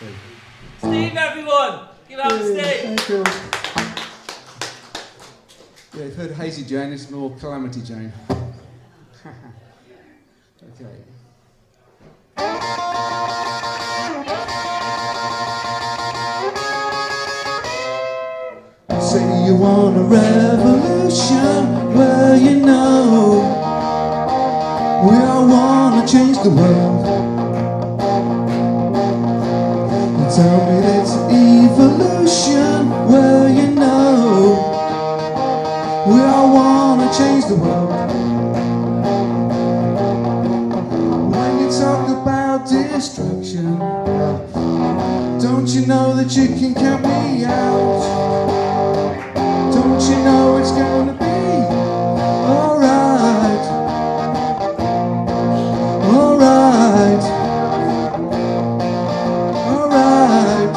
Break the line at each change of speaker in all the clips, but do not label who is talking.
Steve, everyone! Give it up to Steve!
Thank you. Yeah, you've heard Hazy Jane, it's more Calamity Jane. Okay. Say you want a revolution, well you know we all want to change the world. You tell me that's evolution, well you know we all want to change the world. When you talk about destruction, don't you know that you can count me out? Don't you know it's gonna be alright? Alright. Alright.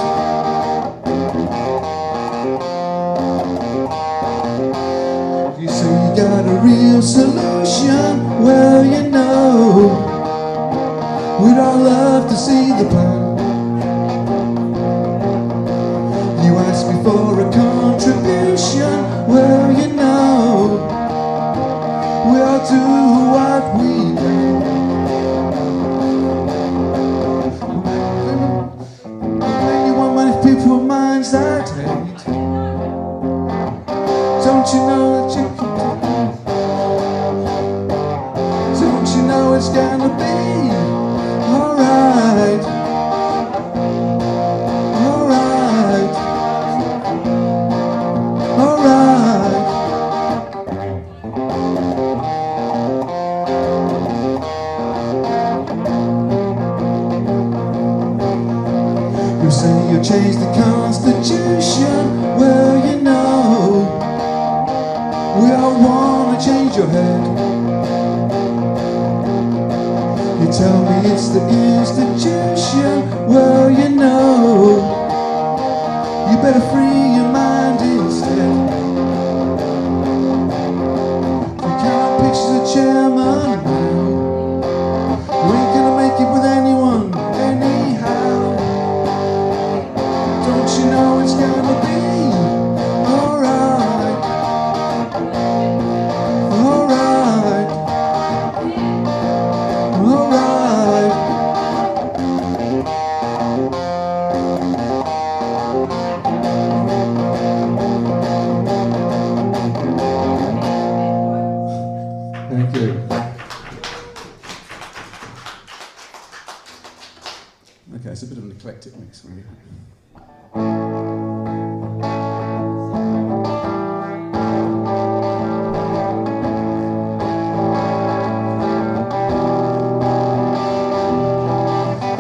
You say you got a real solution, well you know we'd all love to see the plan. You ask me for a contribution, well you know we all do what we do. When you want money, people with minds that hate, don't you know that you can do? Don't you know it's gonna be alright? Alright. Alright. You say you change the Constitution, well you know we all want to change your head. You tell me it's the institution, well you know you better free your mind instead. You can't picture the chairman now. You ain't gonna make it with anyone anyhow. Don't you know it's gonna be alright? Alright. Alright. Thank you. Okay, it's a bit of an eclectic mix, really.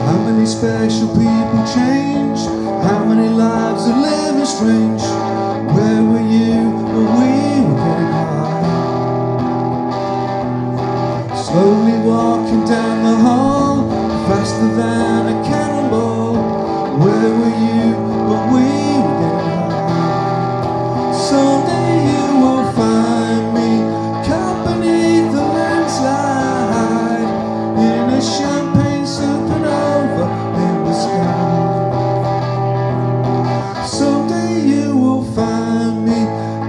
How many special people change? How many lives are living strange? Where were you when we were getting high? Slowly walking down the hall, faster than a cannonball. Where were you when we were getting high? Someday you will find me caught beneath the landslide in a champagne supernova in the sky. Someday you will find me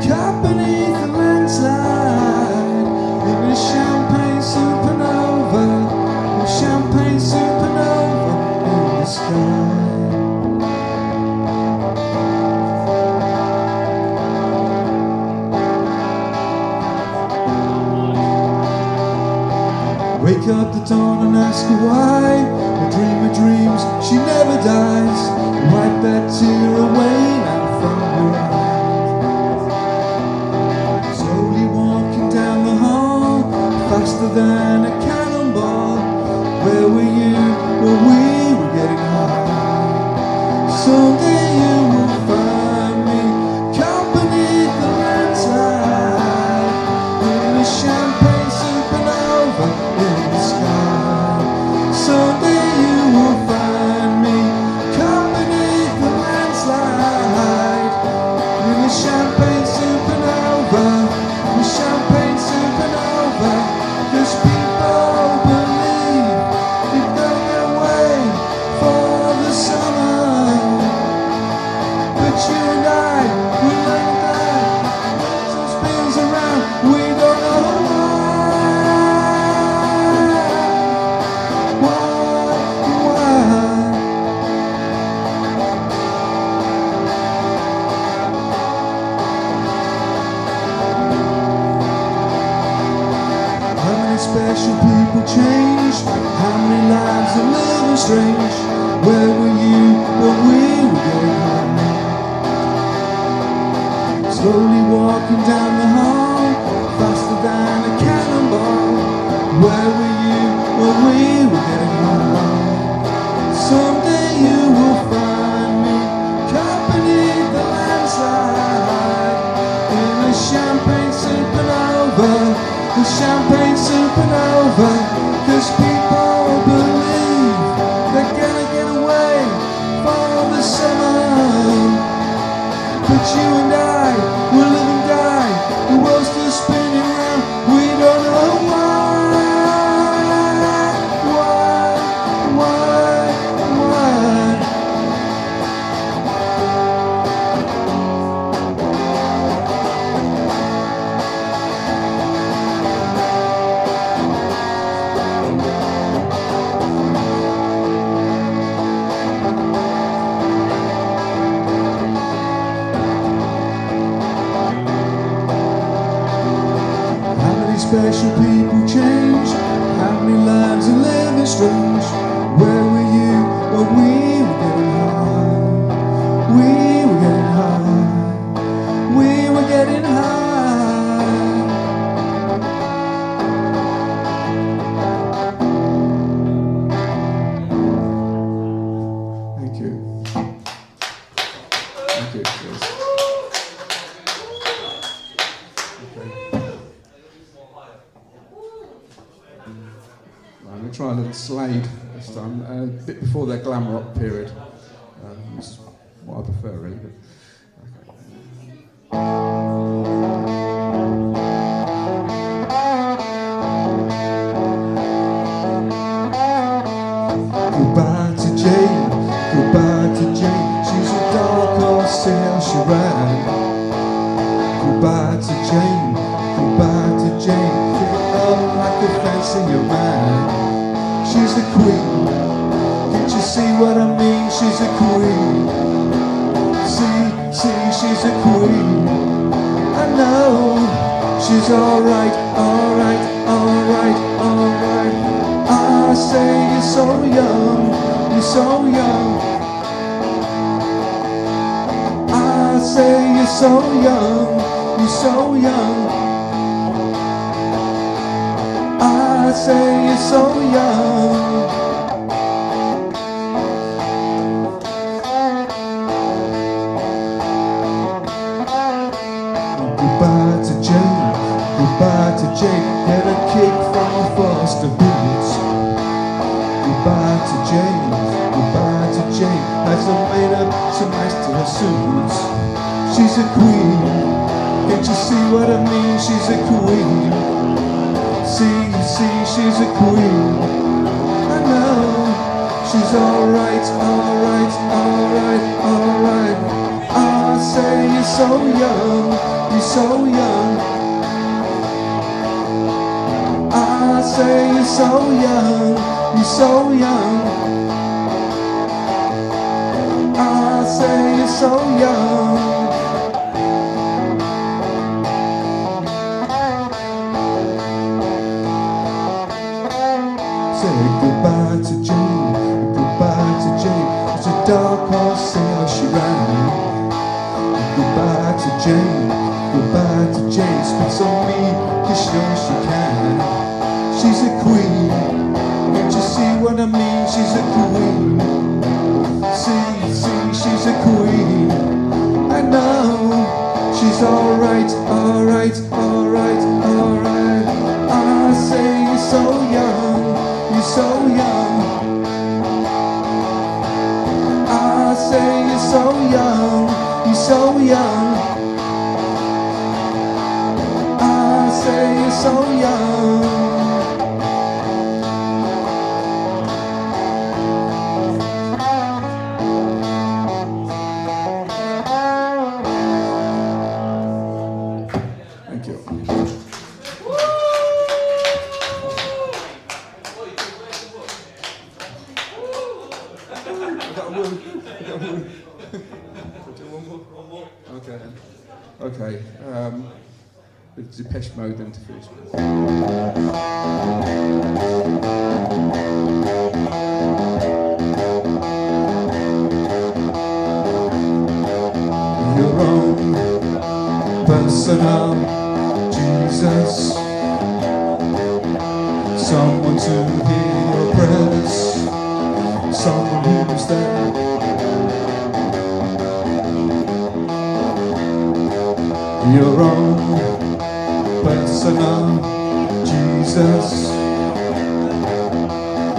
caught beneath the landslide in a champagne supernova, a champagne supernova in the sky. Wake up the dawn and ask her why. A dreamer dreams, she never dies. Wipe that tear away now from your eyes. Slowly walking down the hall, faster than a cannonball. Where were you when we were getting high? Someday you will find me caught beneath the landslide in a champagne supernova in the sky. Someday you will find me caught beneath the landslide in a champagne supernova, a champagne supernova. 'Cause people believe you're going away for the summer. It's you and I, we'll live and die. The world's still spinning round, we don't know why. Special people change. How many lives are living strange? Where were you when we were getting high? We were getting high. We were getting high. Thank you. Thank you. Cheers. I'm going to try a little Slade this time, a bit before their glam rock period. This is what I prefer, really. But, Goodbye to Jane, goodbye to Jane. She's a dark horse, see how she ran. Goodbye to Jane, goodbye to Jane. Up like a fancy young man. She's the queen. Can't you see what I mean? She's a queen. See, she's a queen. I know she's alright, alright, alright, alright. I say you're so young, you're so young. I say you're so young, you're so young. I say you're so young. Goodbye to Jane, goodbye to Jane. Get a kick from her foster boots. Goodbye to Jane, goodbye to Jane. Has made up so nice to her suits. She's a queen. Can't you see what I mean? She's a queen. See, she's a queen. I know she's alright, alright, alright, alright. I say you're so young, you're so young. I say you're so young, you're so young. I say you're so young. Goodbye to Jane, goodbye to Jane. It's a dark horse, see how she ran. Goodbye to Jane, goodbye to Jane. Spits on me, cause she knows she can. She's a queen, can't you see what I mean? She's a queen. See, she's a queen. I know she's alright, alright, alright, alright. I say you're so young, you're so young. I say you're so young, you're so young. I say you're so young. Thank you. Okay. Okay. With Depeche Mode then to finish with. Your own personal Jesus, someone to hear your prayers, someone who's there. Your own personal Jesus,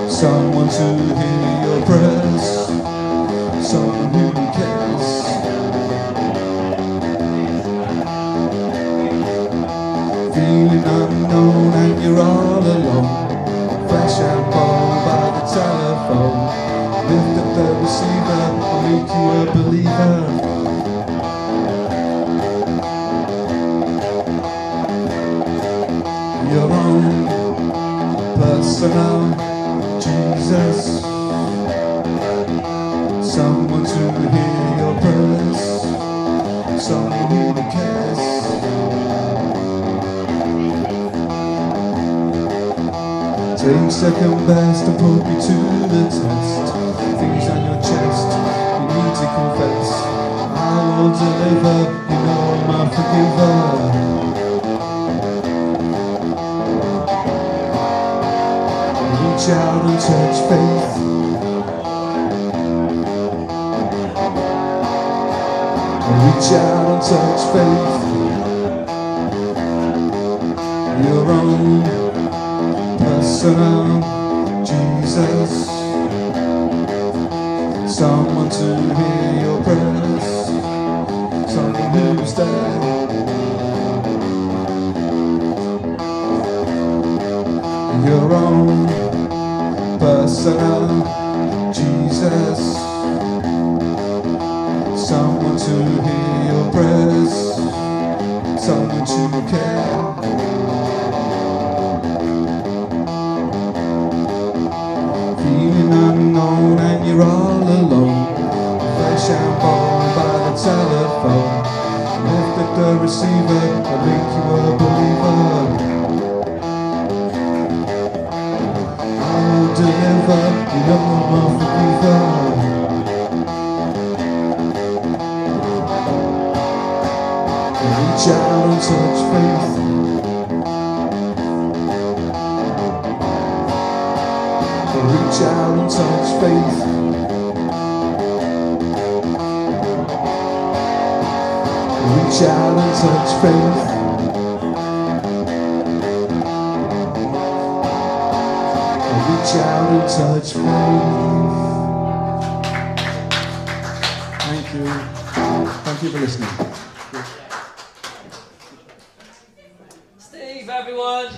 someone to hear your prayers, someone who cares. you're all alone. Flash and bowl by the telephone. Lift up the receiver, I'll make you a believer. Your own personal Jesus. Someone to hear your prayers. Someone who cares. Take second best and put me to the test. Things on your chest, you need to confess. I will deliver, you know I'm a forgiver. Reach out and touch faith. Reach out and touch faith. Your own personal Jesus. Someone to hear your prayers. Someone who's there. Your own personal Jesus. Someone to hear your prayers. Someone to care. Feeling unknown and you're all alone. Flash and ball by the telephone. Lift up the receiver, I'll make you a believer. I will deliver, you know I'm a forgiver. Reach out and touch faith. Reach out and touch faith. Reach out and touch faith. Reach out and touch faith. Thank you. Thank you for listening.
Steve, everyone.